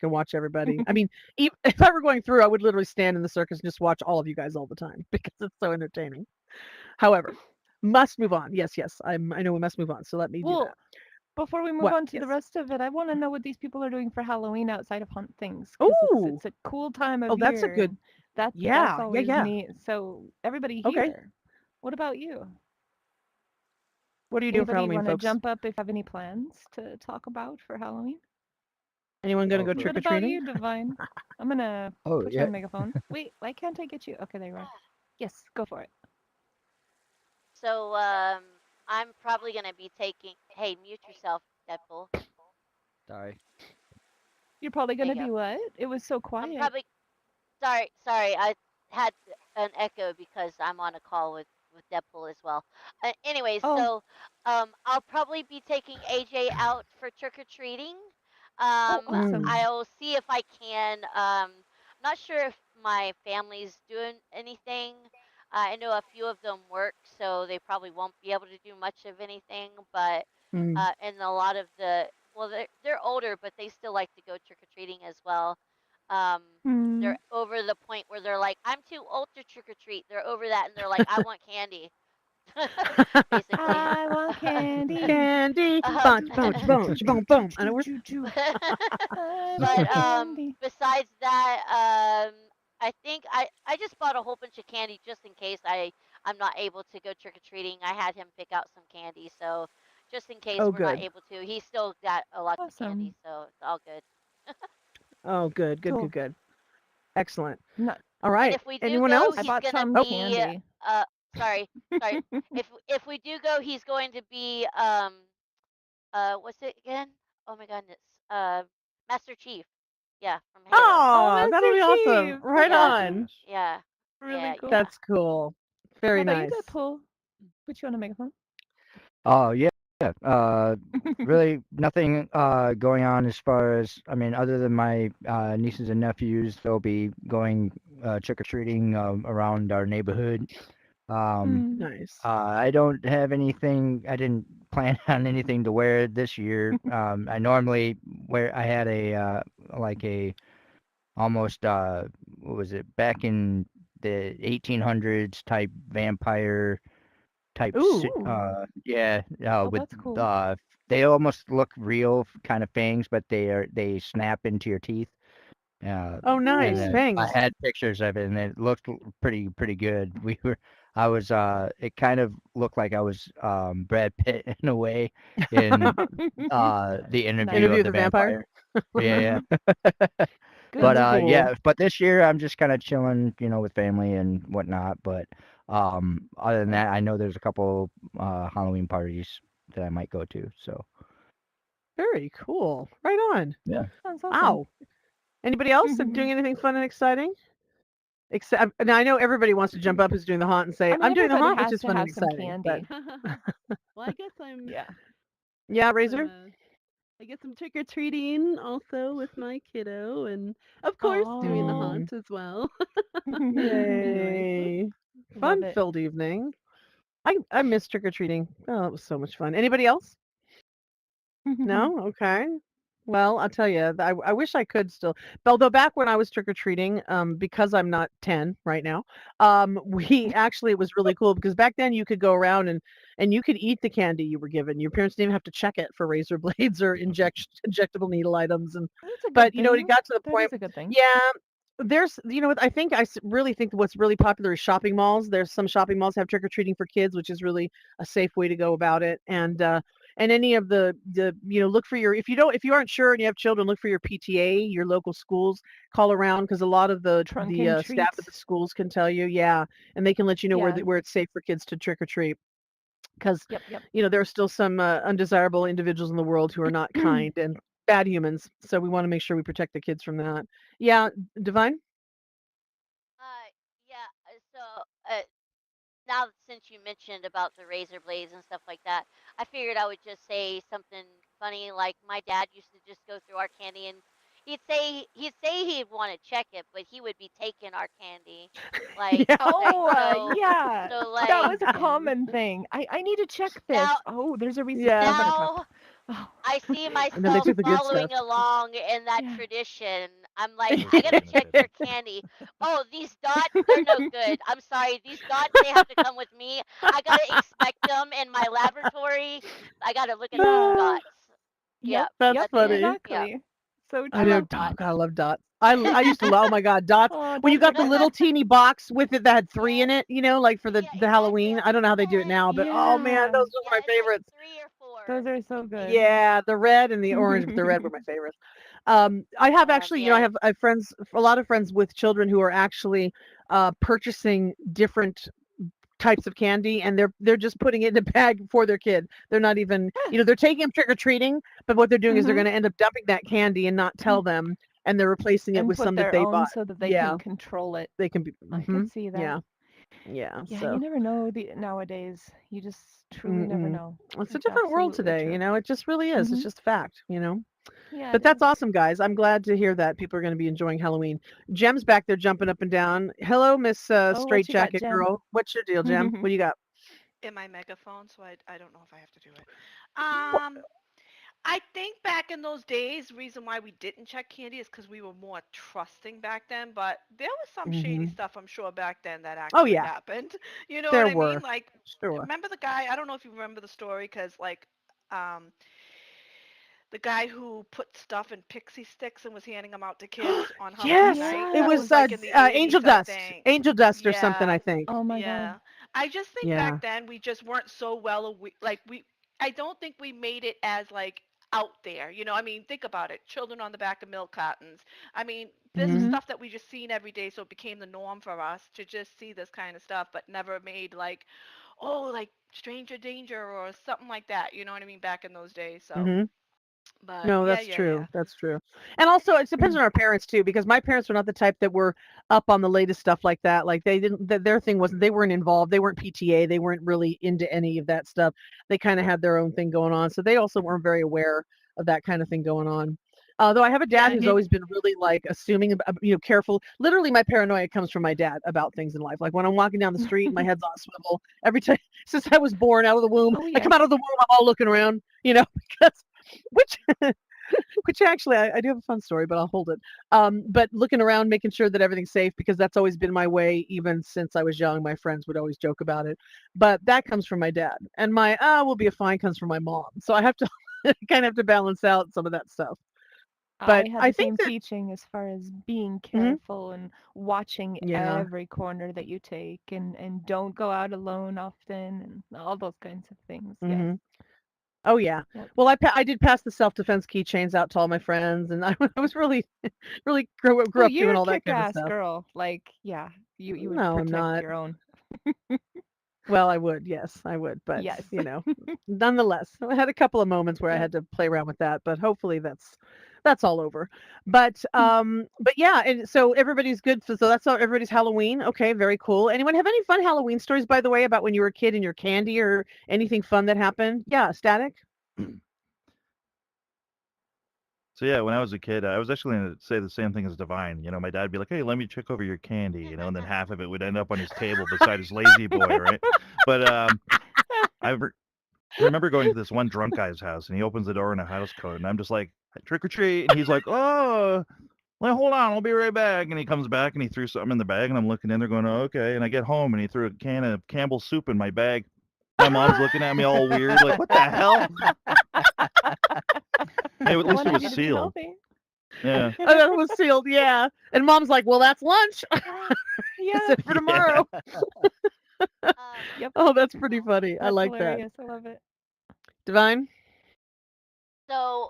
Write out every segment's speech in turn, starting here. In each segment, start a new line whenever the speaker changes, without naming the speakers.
and watch everybody. I mean, if I were going through, I would literally stand in the circus and just watch all of you guys all the time because it's so entertaining. However, must move on. Yes, yes. I know we must move on. So let me do
Well,
that.
before we move
What?
on to the
Yes.
rest of it, I want to know what these people are doing for Halloween outside of hunt things because
Oh,
it's a cool time
oh,
of
that's a
year,
good.
and that's
Yeah, yeah,
always
yeah.
neat. So everybody
Okay.
here, what about you?
What are you doing for
Anybody
Halloween,
want to
folks?
jump up if you have any plans to talk about for Halloween?
Anyone going to
Oh,
go
for
trick
What
or
about
treating?
you, Divine? I'm gonna
oh
put you
yeah.
on megaphone. Wait, why can't I get you? Okay, there you are. Yes, go for it.
So I'm probably gonna be taking. Hey, mute yourself, Deadpool.
Sorry.
You're probably
There you
gonna
go.
be what? It was so
I'm
quiet.
probably sorry. I had an echo because I'm on a call with Deadpool as well. Anyways,
Oh,
so I'll probably be taking AJ out for trick or treating.
oh, awesome.
Mm.
I'll see if I can. I'm not sure if my family's doing anything. I know a few of them work, so they probably won't be able to do much of anything. But
Mm.
and a lot of they're older, but they still like to go trick or treating as well. Um,
Hmm.
they're over the point where they're like, I'm too old to trick or treat. They're over that, and they're like, I want candy, basically.
I want candy.
Candy,
Um,
bunch, bunch, bunch, boom, boom. I know we're
Choo. I
but
want candy.
besides that, I think I just bought a whole bunch of candy just in case I'm not able to go trick or treating. I had him pick out some candy, so just in case
oh
we're not
good.
able to, he still got a lot of candy,
Awesome.
so it's all good.
Oh good, good, good,
Cool.
good. Excellent.
No,
All
And
right.
if we do
Anyone
go,
I
else?
he's
bought
gonna
some
Oh,
be
candy.
uh sorry, sorry. If we do go, he's going to be what's it again? Oh my goodness. Uh Master Chief. Yeah, from Halo.
Oh,
oh, that'll
Mr.
be awesome.
Chief,
Right
Yeah.
that's
on.
Yeah.
really
Yeah,
cool.
yeah.
That's cool.
How
Very
about you,
nice.
Deadpool? Put you on a megaphone.
Oh yeah. Really nothing going on as far as I mean, other than my nieces and nephews, they'll be going trick or treating around our neighborhood. Um,
Hmm.
Nice.
I don't have anything. I didn't plan on anything to wear this year. I normally wear. I had a like a almost what was it back in the 1800s type vampire type
Ooh.
yeah
Oh,
with
that's cool.
uh they almost look real kind of fangs, but they snap into your teeth. uh
Oh,
and
nice.
Ooh.
then I
Fangs.
had pictures of it and it looked pretty good. I was it kind of looked like I was Brad Pitt in a way in the interview
Nice.
Interview
of
with
the
the vampire.
vampire. Yeah,
Good
but
That's
move.
cool.
yeah, but this year I'm just kind of chilling, with family and whatnot. But other than
Nice.
that, I know there's a couple Halloween parties that I might go to. So
Very cool. Right on.
yeah.
Sounds awesome.
Wow. Anybody else doing anything fun and exciting? Except now I know everybody wants to jump up who's doing the haunt and say,
I mean,
"I'm doing the
everybody
haunt," which
has
is
to
fun and
have some
exciting. But
candy.
Well, I guess I'm
Yeah.
yeah,
I'm
Razor.
I guess I'm trick or treating also with my kiddo, and of course doing the
Oh.
Mm,
haunt as well. Nice.
yay!
Love it.
Fun-filled evening. I miss trick or treating. Oh, it was so much fun. Anybody else? No? Okay. Well, I'll tell you, I wish I could still. Although back when I was trick or treating, because I'm not 10 right now, we actually it was really cool because back then you could go around and you could eat the candy you were given. Your parents didn't even have to check it for razor blades or injectable needle items. And
That's a
but
good
it
thing.
got to the
That
point.
is a good thing.
Yeah, there's what I think really think what's really popular is shopping malls. There's some shopping malls have trick or treating for kids, which is really a safe way to go about it. And any of the look for your if you aren't sure and you have children, look for your PTA, your local schools. Call around because a lot of
Trunk
the
and
staff at the
treats.
schools can tell you, yeah, and they can let you know
Yeah.
where it's safe for kids to trick or treat because
Yep. Yep.
there are still some undesirable individuals in the world who are not kind and bad humans. So we want to make sure we protect the kids from that. Yeah, Divine.
Uh yeah, uh now since you mentioned about the razor blades and stuff like that, I figured I would just say something funny. Like my dad used to just go through our candy, and he'd say he'd want to check it, but he would be taking our candy, like
Yeah.
Oh,
so
yeah.
so
That
like
was a common thing. I need to check this.
now
Oh, there's a receipt. I
Yeah.
better talk.
now
Oh.
I see
And then they
myself
took the good
following
stuff.
along in that
Yeah.
tradition. I'm like,
Those
I
are
gotta
good.
check their candy. Oh, these dots, they're no good. I'm sorry, these dots, they have to come with me. I gotta inspect them in my laboratory. I gotta look at these
Yeah.
dots.
Yep.
Yeah,
That's
Yep.
that's it.
funny.
Yeah,
Exactly. So
I
I
know.
true.
love
Oh
dots.
God, I love dots. I used to love. Oh my God, dots.
Oh,
When you
dots are
got the little
good.
teeny box with it that had 3 in
Yes,
it, like for
yeah,
the
exactly.
Halloween.
I'm
I
like,
don't know how they do it
yes,
now, but oh man,
Yeah.
those were my
yes, like
favorites.
3 or 4.
Those are so good.
Yeah, the red and the orange, but the red were my favorites. I have actually,
Yes.
I have friends, a lot of friends with children who are actually purchasing different types of candy, and they're just putting it in a bag for their kid. They're not even, they're taking them trick or treating, but what they're doing is they're
Mhm.
going to end up dumping that candy and not tell them, and they're replacing it
And
with
put
some that
their
they
own
bought.
so that they
Yeah,
can control it.
they can be.
I could see that.
Yeah, yeah.
Yeah,
So.
you never know nowadays. You just truly never
Mm-mm.
know.
It's a
It's
different world
absolutely
today,
true.
it just really is. It's
Mhm.
just fact,
Yeah,
But
it
that's
is.
awesome, guys. I'm glad to hear that people are going to be enjoying Halloween. Jem's back there jumping up and down. Hello, Miss
Oh, what
Straight
you got,
Jacket
Jem?
Girl. What's your deal, Jem? What do you got?
in my megaphone, so I don't know if I have to do it.
What?
I think back in those days, reason why we didn't check candy is because we were more trusting back then. But there was some shady
Hmm.
stuff, I'm sure, back then that
Oh
actually
yeah,
happened. You know what
there
I mean?
were.
Like,
Sure.
remember the guy? I don't know if you remember the story, because like, um, the guy who put stuff in pixie sticks and was handing them out to kids on Halloween
Yes,
night.
it
That
was
was like in the 80s,
Angel
I
Dust,
think.
Angel Dust or something. I
Yeah.
think.
Oh my God.
Yeah. I just think
Yeah.
back then we just weren't so like I don't think we made it as like out there. You know, I mean, think about it. Children on the back of milk cartons. I mean, this is
Hmm.
Mhm.
stuff that we just seen every day, so it became the norm for us to just see this kind of stuff, but never made like, oh, like stranger danger or something like that. You know what I mean? Back in those days. So,
Hmm.
but
No,
yeah,
that's
yeah, yeah.
true. That's true. And also, it depends on our parents too, because my parents were not the type that were up on the latest stuff like that. Like they didn't, their thing wasn't, they weren't involved. They weren't PTA. They weren't really into any of that stuff. They kind of had their own thing going on. So they also weren't very aware of that kind of thing going on. Though I have a dad
Yeah,
who's
it
always been really like assuming, careful. Literally, my paranoia comes from my dad about things in life. Like when I'm walking down the street, my head's on a swivel. Every time since I was born out of the womb,
Oh
I
yeah.
come out of the womb, I'm all looking around, because which which actually I do have a fun story, but I'll hold it. But looking around, making sure that everything's safe, because that's always been my way, even since I was young. My friends would always joke about it. But that comes from my dad. And my will be a fine comes from my mom. So I have to kind of have to balance out some of that stuff. But
I had
I
the
think
same
that
teaching as far as being
mhm,
careful and watching
yeah.
every corner that you take and don't go out alone often and all those kinds of things. Yes.
Hmm. Oh yeah.
Yep.
Well, I did pass the self-defense keychains out to all my friends, and I was really really
Oh,
grew up
you're
doing
a
all that kind of
kick-ass
stuff.
girl. Like, yeah, you would
No, I'm
protect
not.
your own.
Well, I would, yes, I would, but,
Yes.
nonetheless, I had a couple of moments where I
Yep.
had to play around with that, but hopefully that's all over. But yeah, and so everybody's good. So that's all everybody's Halloween. Okay, very cool. Anyone have any fun Halloween stories, by the way, about when you were a kid and your candy or anything fun that happened? Yeah, Static.
So yeah, when I was a kid, I was actually going to say the same thing as Divine. My dad'd be like, "Hey, let me check over your candy," and then half of it would end up on his table beside his lazy boy, right? But I remember going to this one drunk guy's house, and he opens the door in a house coat, and I'm just like, "Trick or treat," and he's like, "Oh, well, hold on, I'll be right back." And he comes back, and he threw something in the bag, and I'm looking in there going, "Oh, okay." And I get home, and he threw a can of Campbell's soup in my bag. My mom's looking at me all weird, like, "What the hell?" Hey, at
I
least it
wanted
was
you to be
sealed.
healthy.
Yeah.
Oh, that was sealed, yeah. And mom's like, "Well, that's lunch.
Yeah.
Set for tomorrow."
Yep.
Oh, that's pretty funny. I
That's
like that.
hilarious. I love it.
Divine.
So,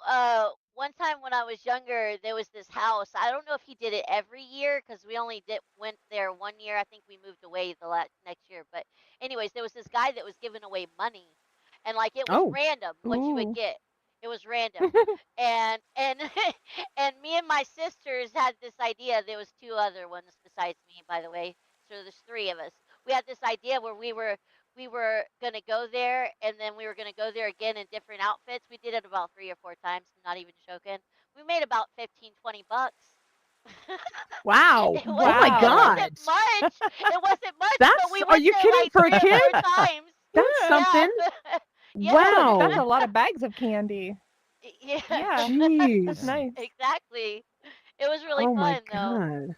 one time when I was younger, there was this house. I don't know if he did it every year because we only went there one year. I think we moved away the next year. But anyways, there was this guy that was giving away money, and like it was
Oh.
random what you would
Ooh.
get. It was random, and and me and my sisters had this idea. There was two other ones besides me, by the way. So there's three of us. We had this idea where we were gonna go there, and then we were gonna go there again in different outfits. We did it about 3 or 4 times. I'm not even joking. We made about 15-20 bucks.
Wow.
it was
Oh my
it
Wow.
wasn't
God.
much. It wasn't much, but
That's
we
Are
went
you
there
kidding
like
for a
three or
kid?
four times.
That's
Yeah.
Yeah,
something.
yeah.
That's a
Wow.
lot of bags of candy.
Yeah,
Yeah, that's
Jeez.
nice.
exactly. It was really
Oh my
fun though.
god.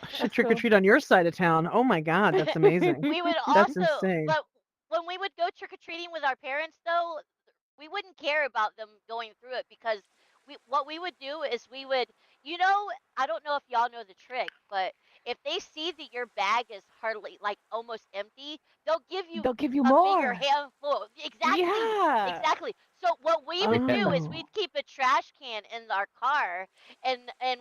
I should
That's
trick or
cool.
treat on your side of town. Oh my god, that's amazing.
We would
That's
also,
insane.
but when we would go trick or treating with our parents, though, we wouldn't care about them going through it because what we would do is we would, you know, I don't know if y'all know the trick, but if they see that your bag is hardly like almost empty, they'll give you
They'll give you
a bigger
more.
handful. Exactly.
Yeah.
Exactly. So what we would
Yeah.
do is
Oh.
we'd keep a trash can in our car and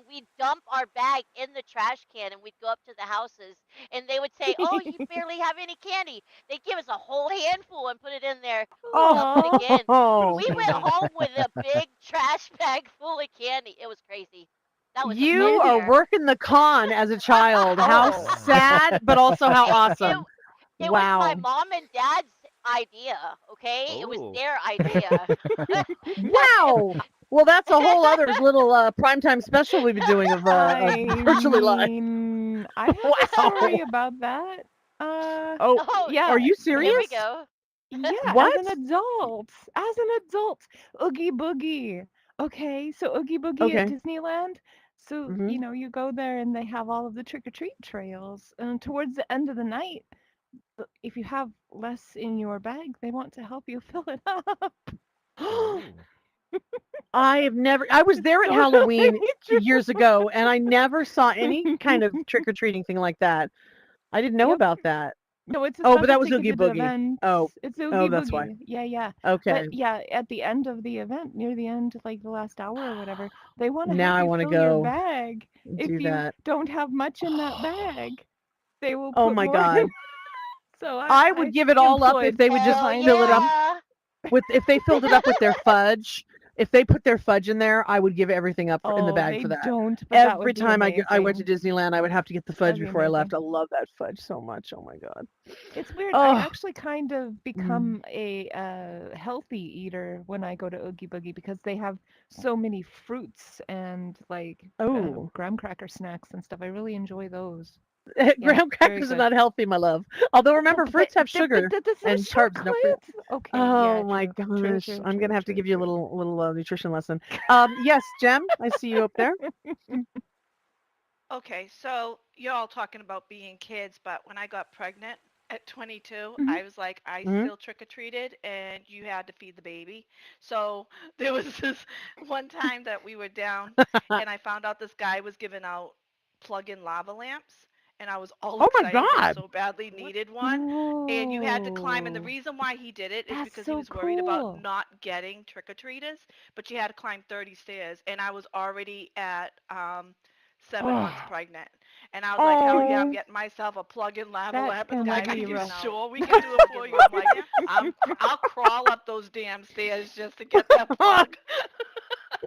we'd dump our bag in the trash can and we'd go up to the houses and they would say, "Oh, you barely have any candy." They give us a whole handful and put it in there. We'd dump it
Oh.
Aw.
again.
That's
We went
funny.
home with a big trash bag full of candy. It was crazy. That was a
You
fun
are
Amazing.
year.
working the con as a child. How
Oh.
sad, but also how
it, it
awesome.
it was my
Wow.
mom and dad's idea, okay? It was
Oh.
their idea.
Wow. Well, that's a whole other little primetime special we've been doing of
I
virtually live.
mean, I have a story
Wow.
about that.
Oh,
Oh,
are
Yeah,
you
here we
serious?
go.
yeah,
What?
as an adult, Oogie Boogie. Okay, so Oogie Boogie at
Okay.
Disneyland. So,
Hmm.
you go there and they have all of the trick or treat trails. And towards the end of the night, if you have less in your bag, they want to help you fill it up.
Oh.
I have never. I was
It's
there at
totally
Halloween
true.
years ago, and I never saw any kind of trick or treating thing like that. I didn't know
Yep.
about that.
No, it's a
Oh, but
special
that was Oogie
ticketed
Boogie.
event.
Oh,
It's
oh,
Oogie
that's why.
Boogie. Yeah, yeah. But
Okay.
yeah, at the end of the event, near the end, like the last hour or whatever, they want to
Now
help
I
you
want to
fill your
go
bag.
and
If
do
you
that.
don't have much in that bag, they will
Oh
put
my
more in.
God.
So
I
I
would give it all up if
employed
they would just
Hell
behind
fill it up
them.
yeah.
with if they filled it up with their fudge. If they put their fudge in there, I would give everything up in the
Oh,
bag
they
for that.
don't, but that
Every
would be
time I went to
amazing.
Disneyland, I would have to get the fudge
That'd be
before I left.
amazing.
I love that fudge so much. Oh my God.
It's weird. I
Oh.
actually kind of
Mm.
become a healthy eater when I go to Oogie Boogie because they have so many fruits and like
Oh.
graham cracker snacks and stuff. I really enjoy those. Yeah,
Graham
very
crackers are
good.
not healthy, my love. Although
Well,
remember, fruits have sugar
there's no
and carbs, no fruit.
chocolate. Okay, yeah,
Oh my
true, true,
gosh.
true,
I'm
true,
gonna have to
true,
give you a
true.
little nutrition lesson. Yes, Jem, I see you up there.
Okay, so you're all talking about being kids, but when I got pregnant at 22,
Hmm.
I was like, I
Hmm.
still trick or treated, and you had to feed the baby. So there was this one time that we were down, and I found out this guy was giving out plug-in lava lamps, and I was all
Oh my
excited and
God.
so badly needed one. And you had to climb, and the
Whoa,
reason why he did it is
that's
because he
so
was worried about
cool.
not getting trick-or-treaters, but you had to climb 30 stairs, and I was already at 7 months
Oh.
pregnant. And I was like, hell yeah, I'm
Oh.
getting myself a plug-in lava
That's
lamp. And the
gonna
guy's
Guy
like,
be
was
you
giving
rough.
out
sure we can do it for
plug-in
you? I'm
lava
like,
lamps.
I'll crawl up those damn stairs just to get that plug.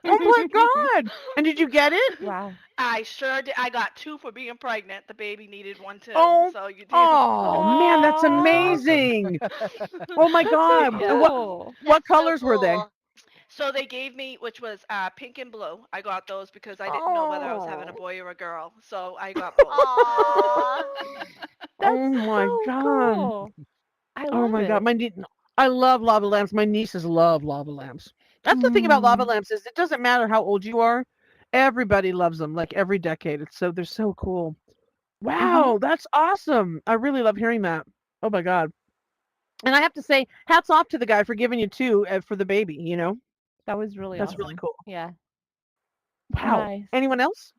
Oh my God. And did you get it?
Wow.
I sure did. I got two for being pregnant. The baby needed one too.
Oh.
So you do.
Oh man, that's
That's
Oh,
awesome.
amazing. Oh my
that's so
God.
Yeah.
And what
cool.
what
That's so
colors were they?
cool.
So they gave me, which was pink and blue. I got those because I didn't know whether I was having a
Oh.
boy or a girl. So I got both.
Aww.
Oh
That's
my
so
God.
cool. I
Oh
love
my God.
it.
I love lava lamps. My nieces love lava lamps. That's the thing about lava
Mm,
lamps is it doesn't matter how old you are. Everybody loves them, like every decade. They're so cool.
hmm.
Wow, that's awesome. I really love hearing that. Oh my God. And I have to say, hats off to the guy for giving you two for the baby.
That was really
That's really
awesome.
cool.
Yeah.
Wow.
Nice.
Anyone else?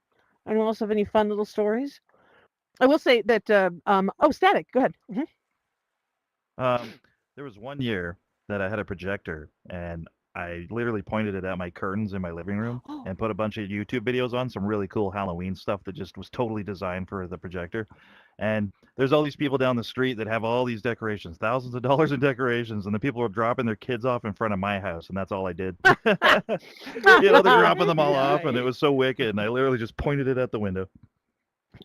Anyone else have any fun little stories? I will say that oh, Static, go ahead. Mhm.
Um, there was one year that I had a projector and I literally pointed it at my curtains in my living room
Oh,
and put a bunch of YouTube videos on, some really cool Halloween stuff that just was totally designed for the projector. And there's all these people down the street that have all these decorations, thousands of dollars in decorations, and the people are dropping their kids off in front of my house, and that's all I did. They're dropping them all off, and it
nice.
was so wicked, and I literally just pointed it at the window.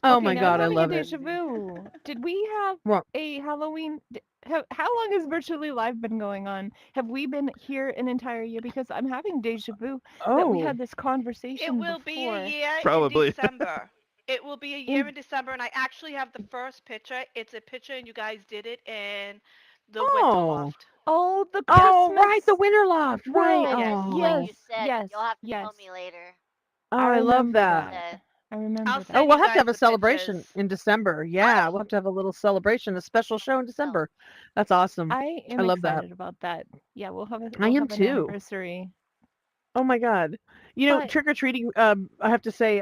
Oh
Okay,
my
now I'm
God, I
having a
love it.
deja vu. Did we have
Well,
a Halloween? How long has Virtually Live been going on? Have we been here an entire year? Because I'm having deja vu that we
oh,
had this
It
conversation
will be a
before.
year in
Probably.
December. It will be a year
In
in December, and I actually have the first picture. It's a picture, and you guys did it in the winter
oh,
loft.
Oh, the
Oh, right, the
Christmas
winter loft, right.
world.
Yes, like
Oh,
you
Yes,
said,
yes,
you'll have to tell
yes.
me later.
oh,
I
I love
remember
Like you
that.
that.
said.
I
I'll
remember
Oh,
send
that.
we'll
you
have to
guys
have a
the
celebration
pictures.
in December. Yeah,
Oh,
we'll have to have a little celebration, a special show in
no.
December. That's awesome.
I
I
am
love that.
excited about that. Yeah,
I
we'll
am
have an
too.
anniversary.
Oh my God. You know,
But
trick or treating, I have to say,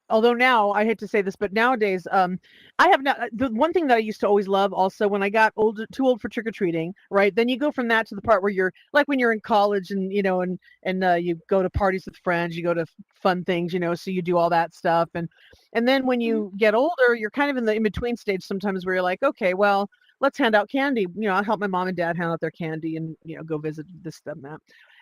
although now I hate to say this, but nowadays, I have not, the one thing that I used to always love also when I got older, too old for trick or treating, right? Then you go from that to the part where you're like when you're in college and, and you go to parties with friends, you go to fun things, so you do all that stuff. And then when
mhm,
you get older, you're kind of in the in between stage sometimes where you're like, okay, well, let's hand out candy. I'll help my mom and dad hand out their candy and, go visit this, them, that.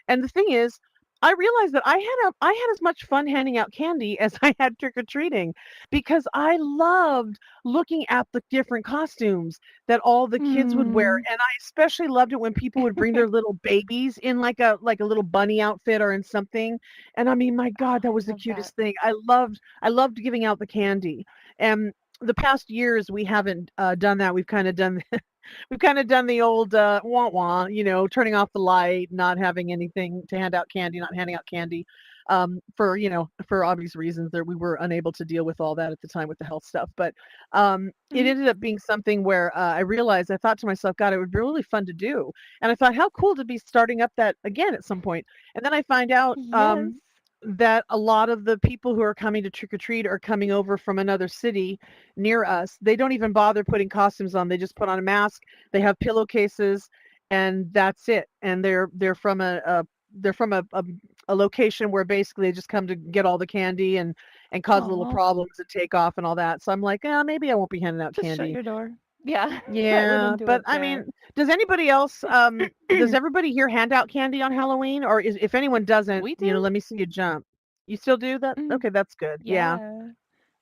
And the thing is, I realized that I had as much fun handing out candy as I had trick or treating because I loved looking at the different costumes that all the kids would wear,
mm,
and I especially loved it when people would bring their little babies in like a little bunny outfit or in something. And I mean, my God, that
I
was the
love that.
cutest thing. I loved giving out the candy. And the past years we haven't done that. We've kind of done the old wah wah, turning off the light, not having anything to hand out candy, not handing out candy, for obvious reasons that we were unable to deal with all that at the time with the health stuff. But it
Mhm.
ended up being something where I thought to myself, God, it would be really fun to do. And I thought, how cool to be starting up that again at some point. And then I find out
Yes.
that a lot of the people who are coming to trick or treat are coming over from another city near us. They don't even bother putting costumes on. They just put on a mask. They have pillowcases, and that's it. And they're from a location where basically they just come to get all the candy and cause little
Oh,
problems and take off and all that. So I'm like, maybe I won't be handing out
just shut
candy.
your door. Yeah, I
Yeah,
wouldn't do
but
it
I mean,
there.
does everybody here hand out candy on Halloween? Or if anyone doesn't,
We do.
let me see you jump. You still do that?
Mhm.
Okay, that's good. Yeah,
Yeah.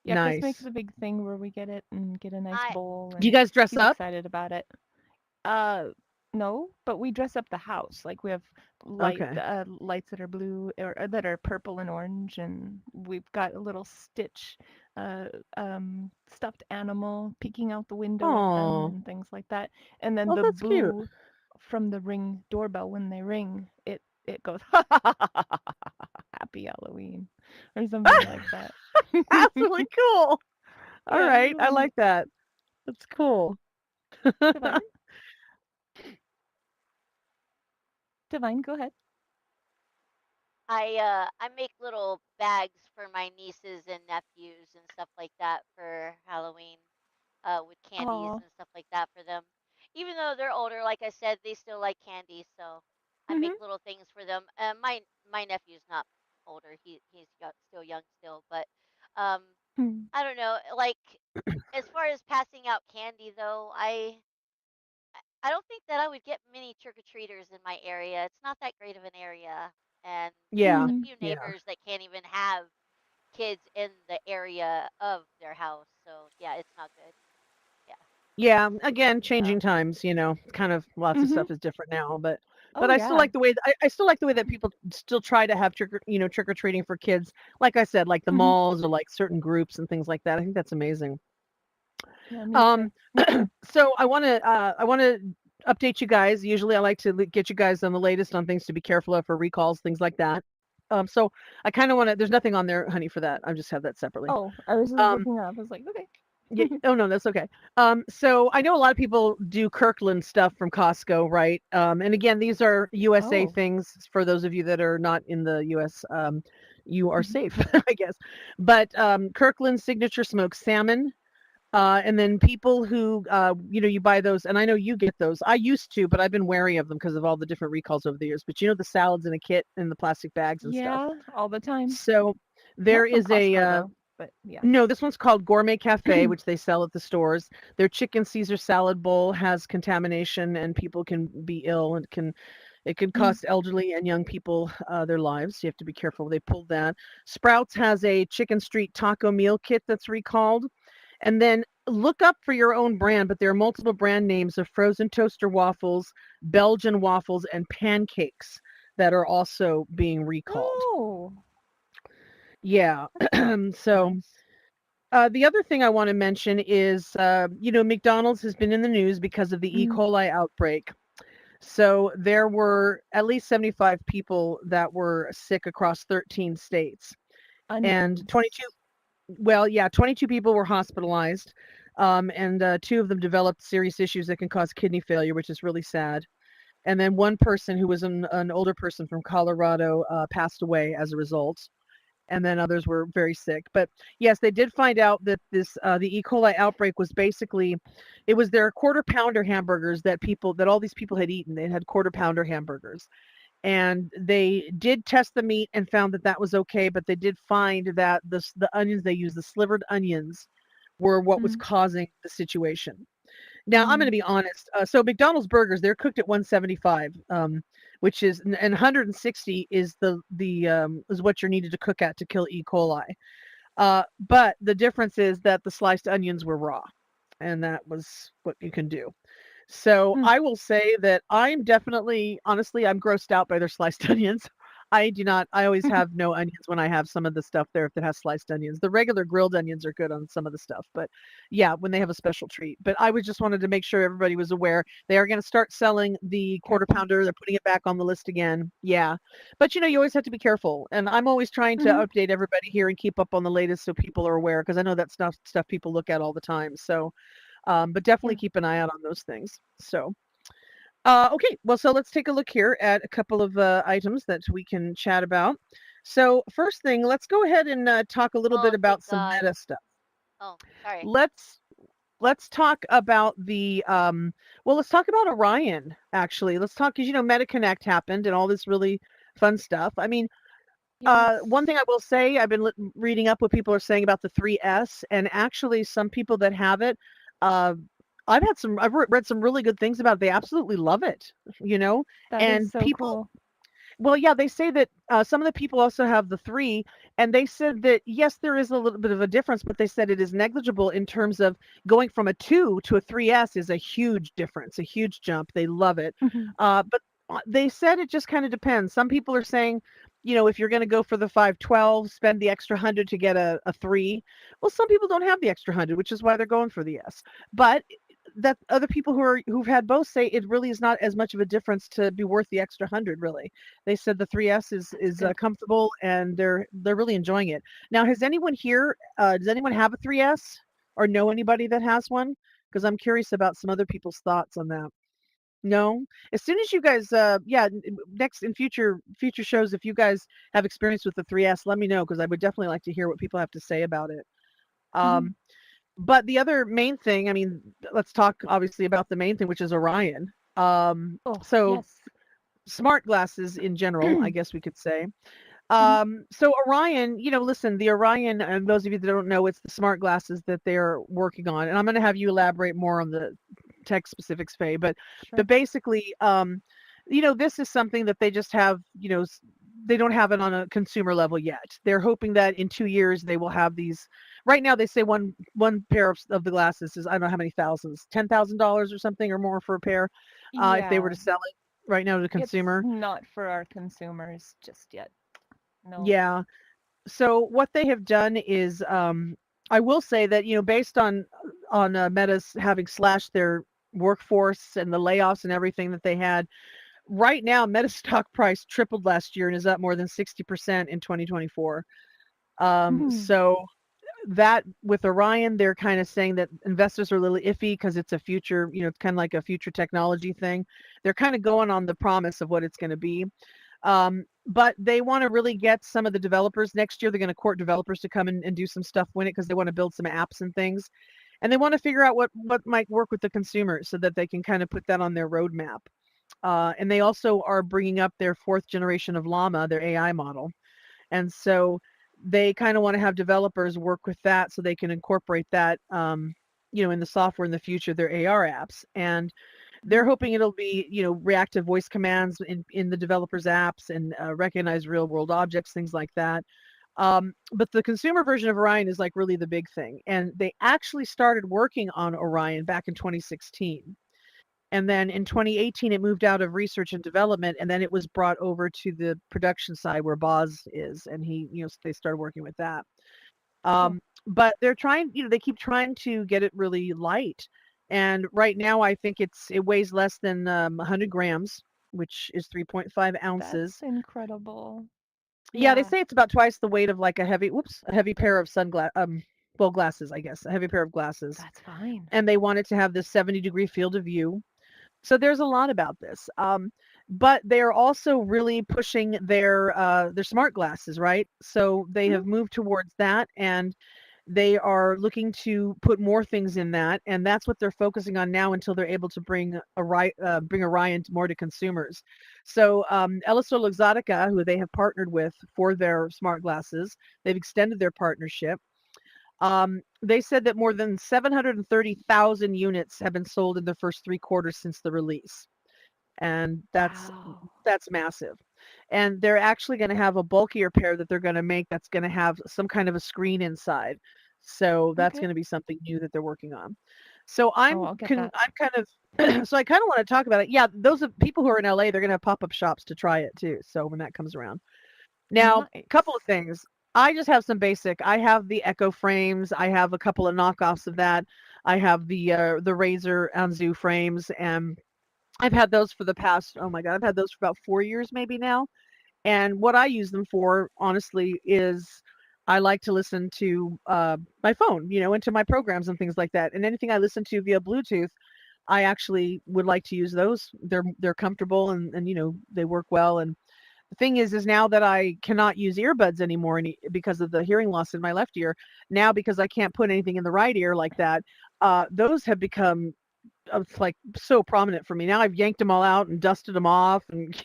Yeah, Chris makes
nice.
a big thing where we get it and get a nice
I
bowl,
Do you
and
guys dress
he's
up?
excited about it. Uh, no, but we dress up the house. Like we have
Okay.
lights that are blue or that are purple and orange, and we've got a little Stitch, uh, stuffed animal peeking out the window at them
Oh,
and things like that. And then
well,
the
that's cute.
boo from the Ring doorbell when they ring, it goes Happy Halloween or something like that.
That's really cool. All
Yeah,
right, I like that. That's cool.
Divine, Divine, go ahead.
I make little bags for my nieces and nephews and stuff like that for Halloween, with candies
Oh.
and stuff like that for them. Even though they're older, like I said, they still like candy, so I make
Mhm.
little things for them. My nephew's not older; he's still young still, but um,
Hmm.
I don't know. Like as far as passing out candy, though, I don't think that I would get many trick or treaters in my area. It's not that great of an area, and there's
Yeah,
a
Mhm.
few
yeah,
neighbors that can't even have kids in the area of their house. So yeah, it's not good. Yeah.
yeah. Again,
Yeah.
changing times. Kind of lots of
Mhm.
stuff is different now, but
Oh
I still
yeah.
like the way I still like the way that people still try to have trick or treating for kids. Like I said, like the
Mhm.
malls or like certain groups and things like that. I think that's amazing.
Yeah, me too.
Um,
Me too.
so I want to update you guys. Usually, I like to get you guys on the latest on things to be careful of for recalls, things like that. So I kind of want to. There's nothing on there, honey, for that. I just have that separately.
Oh, I was just
Um,
looking up. I was like, okay.
yeah. Oh no, that's okay. So I know a lot of people do Kirkland stuff from Costco, right? And again, these are USA
Oh.
things for those of you that are not in the US. You are
Mhm.
safe, I guess. But Kirkland signature smoked salmon. And then people who, you buy those, and I know you get those. I used to, but I've been wary of them because of all the different recalls over the years. But the salads in a kit in the plastic bags and stuff.
Yeah, all the time.
So there
Not from
is a,
Costco though, but yeah.
no, this one's called Gourmet Cafe, which they sell at the stores. Their chicken Caesar salad bowl has contamination, and people can be ill, and it could
Mm.
cost elderly and young people their lives. You have to be careful. They pulled that. Sprouts has a chicken street taco meal kit that's recalled. And then look up for your own brand, but there are multiple brand names of frozen toaster waffles, Belgian waffles, and pancakes that are also being recalled.
Oh,
Yeah. So
nice.
the other thing I want to mention is, McDonald's has been in the news because of the E.
Mm.
coli outbreak. So there were at least 75 people that were sick across 13 states, and
Onions.
22. Well, yeah, 22 people were hospitalized, and two of them developed serious issues that can cause kidney failure, which is really sad. And then one person who was an older person from Colorado passed away as a result. And then others were very sick. But yes, they did find out that this the E. coli outbreak was basically, it was their quarter pounder hamburgers that all these people had eaten. They had quarter pounder hamburgers, and they did test the meat and found that that was okay. But they did find that the onions they used, the slivered onions, were what was
Mm,
causing the situation. Now, I'm gonna
mm,
be honest. So McDonald's burgers, they're cooked at 175, which is and 160 is is what you're needed to cook at to kill E. coli. But the difference is that the sliced onions were raw, and that was what you can do. So
mm.
I will say that I'm definitely, honestly, I'm grossed out by their sliced onions. I do not. I always have no onions when I have some of the stuff there if it has sliced onions. The regular grilled onions are good on some of the stuff, but yeah, when they have a special treat. But I was just wanted to make sure everybody was aware they are going to start selling the quarter
Careful.
pounder. They're putting it back on the list again. Yeah, but you always have to be careful, and I'm always trying to
Mhm.
update everybody here and keep up on the latest so people are aware because I know that's stuff people look at all the time. So, but definitely
Yeah.
keep an eye out on those things. So. Okay, well, so let's take a look here at a couple of items that we can chat about. So, first thing, let's go ahead and talk a little bit
Oh,
about
thank
some
God.
meta stuff.
Oh, sorry.
Let's let's talk about the well, let's talk about Orion actually. Let's talk because Meta Connect happened and all this really fun stuff. I mean, one thing
Yes.
I will say, I've been reading up what people are saying about the 3S, and actually, some people that have it, uh, I've read some really good things about it. They absolutely love it, you know,
That is
and
so
people.
cool.
Well, yeah, they say that some of the people also have the three, and they said that yes, there is a little bit of a difference, but they said it is negligible in terms of going from a two to a 3S is a huge difference, a huge jump. They love it,
Mhm.
but they said it just kind of depends. Some people are saying, if you're going to go for the 512, spend the extra 100 to get a three. Well, some people don't have the extra 100, which is why they're going for the S. But that other people who've had both say it really is not as much of a difference to be worth the extra 100, really. They said the 3S
That's
is
good.
comfortable and they're really enjoying it. Now, has anyone here? Does anyone have a 3S or know anybody that has one? Because I'm curious about some other people's thoughts on that. No. As soon as you guys, yeah, next in future shows, if you guys have experience with the 3S, let me know because I would definitely like to hear what people have to say about it.
Mhm.
Um, but the other main thing, I mean, let's talk obviously about the main thing, which is Orion.
Oh,
So
yes.
smart glasses in general, I guess we could say.
Mhm.
So Orion, listen, the Orion, and those of you that don't know, it's the smart glasses that they're working on. And I'm going to have you elaborate more on the tech specifics, Faye. But
Sure.
basically, this is something that they just have, they don't have it on a consumer level yet. They're hoping that in 2 years they will have these. Right now, they say one pair of the glasses is I don't know how many thousands, $10,000 or something or more for a pair, if they were
Yeah.
to sell it right now to the
It's
consumer.
not for our consumers just yet. No.
Yeah. So what they have done is, I will say that based on Meta's having slashed their workforce and the layoffs and everything that they had, right now Meta's stock price tripled last year and is up more than 60% in 2024.
Mhm.
So that with Orion, they're kind of saying that investors are a little iffy because it's a future, it's kind of like a future technology thing. They're kind of going on the promise of what it's going to be. But they want to really get some of the developers next year. They're going to court developers to come in and do some stuff with it because they want to build some apps and things. And they want to figure out what might work with the consumers so that they can kind of put that on their roadmap. And they also are bringing up their fourth generation of Llama, their AI model. And so they kind of want to have developers work with that so they can incorporate that, in the software in the future, their AR apps. And they're
Mhm.
hoping it'll be, reactive voice commands in the developers' apps and recognize real world objects, things like that. But the consumer version of Orion is like really the big thing. And they actually started working on Orion back in 2016. And then in 2018, it moved out of research and development, and then it was brought over to the production side where Boz is, and they started working with that.
Cool.
But they're trying, they keep trying to get it really light. And right now, I think it weighs less than 100 grams, which is 3.5 ounces.
That's incredible.
Yeah, they
Yeah,
say it's about twice the weight of like a heavy pair of well, glasses, I guess, a heavy pair of glasses.
that's fine.
And they wanted to have this 70-degree field of view. So there's a lot about this. But they are also really pushing their smart glasses, right? So they
Mhm.
have moved towards that, and they are looking to put more things in that, and that's what they're focusing on now until they're able to bring Orion more to consumers. So Elisol Exotica, who they have partnered with for their smart glasses, they've extended their partnership. They said that more than 730,000 units have been sold in the first 3 quarters since the release, and
Wow.
that's massive. And they're actually going to have a bulkier pair that they're going to make that's going to have some kind of a screen inside. So that's
Okay.
going to be something new that they're working on. So
Oh, I'll get that.
I'm kind of so I kind of want to talk about it. Yeah, those are people who are in LA, they're going to have pop-up shops to try it too. So when that comes around. Now, couple of
Nice.
things. I just have some basic. I have the Echo frames. I have a couple of knockoffs of that. I have the Razer Anzu frames, and I've had those for the past, oh my God, I've had those for about 4 years maybe now. And what I use them for, honestly, is I like to listen to my phone, into my programs and things like that. And anything I listen to via Bluetooth, I actually would like to use those. They're comfortable, and they work well. And the thing is now that I cannot use earbuds anymore because of the hearing loss in my left ear. Now, because I can't put anything in the right ear like that, those have become like so prominent for me. Now I've yanked them all out and dusted them off, and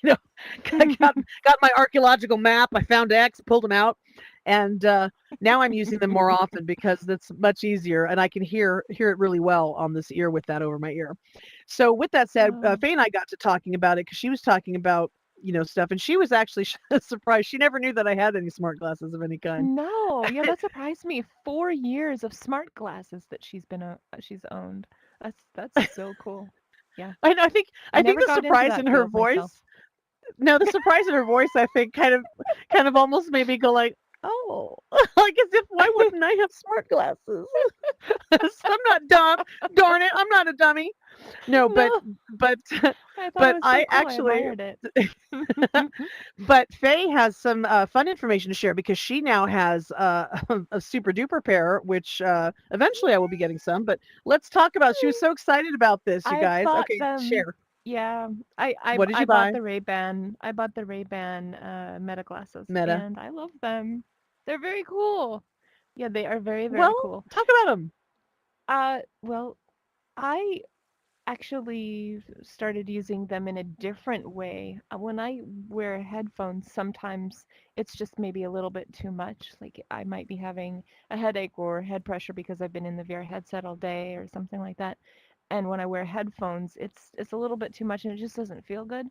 I got my archaeological map. I found X, pulled them out, and now I'm using them more often because that's much easier, and I can hear it really well on this ear with that over my ear. So with that said,
Oh.
Faye and I got to talking about it because she was talking about stuff, and she was actually surprised. She never knew that I had any smart glasses of any kind.
No, yeah, that surprised me. 4 years of smart glasses that she's owned. That's so cool. Yeah,
I think
I
I think
never
the
got into
surprise in
that
her
field myself.
voice. No, the surprise in her voice, I think, kind of almost made me go like, "Oh," like as if why wouldn't I have smart glasses? I'm not dumb. Darn it, I'm not a dummy. No,
No,
but
I thought it
but
was so
I
cool. I
actually
admired it.
but Faye has some fun information to share because she now has a super duper pair, which eventually I will be getting some. But let's talk about. She was so excited about this, you
I've
guys.
bought
Okay,
them.
share.
Yeah, I
What did
I
you
bought
buy?
the Ray-Ban. I bought the Ray-Ban Meta glasses,
Meta.
and I love them. They're very cool. Yeah, they are very, very
Well,
cool.
talk about them.
Well, I actually started using them in a different way. When I wear headphones, sometimes it's just maybe a little bit too much. Like I might be having a headache or head pressure because I've been in the VR headset all day or something like that. And when I wear headphones, it's a little bit too much and it just doesn't feel good.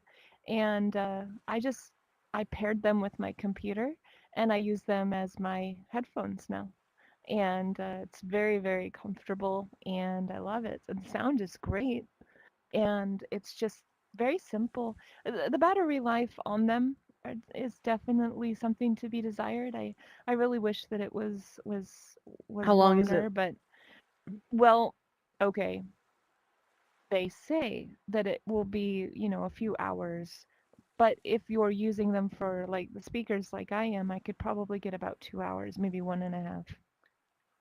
And I paired them with my computer and I use them as my headphones now. And it's very, very comfortable and I love it. And the sound is great and it's just very simple. The battery life on them is definitely something to be desired. I really wish that it was
How long is it?
longer, but well, okay. They say that it will be, a few hours, but if you're using them for like the speakers like I am, I could probably get about 2 hours, maybe one and a half.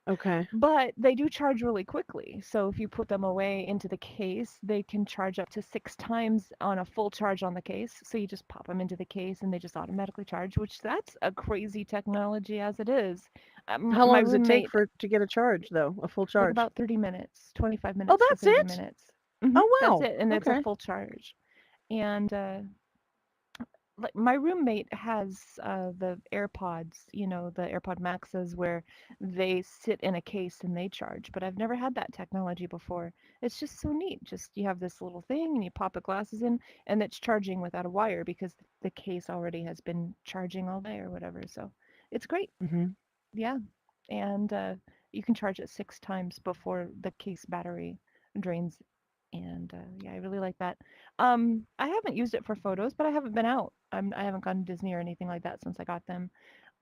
Okay.
But they do charge really quickly. So if you put them away into the case, they can charge up to 6 times on a full charge on the case. So you just pop them into the case and they just automatically charge, which that's a crazy technology as it is.
How
My
long does it take
roommate,
to get a charge though? A full
like
charge?
about 30 minutes, 25
Oh,
minutes to
that's
30
it?
minutes.
Oh,
That's
wow.
it. And it's a
Okay.
full charge. And like my roommate has the AirPods, the AirPod Maxes where they sit in a case and they charge, but I've never had that technology before. It's just so neat. Just you have this little thing and you pop the glasses in and it's charging without a wire because the case already has been charging all day or whatever. So it's great.
Mhm.
Yeah. And you can charge it 6 times before the case battery drains. And yeah, I really like that. I haven't used it for photos, but I haven't been out. I haven't gone to Disney or anything like that since I got them.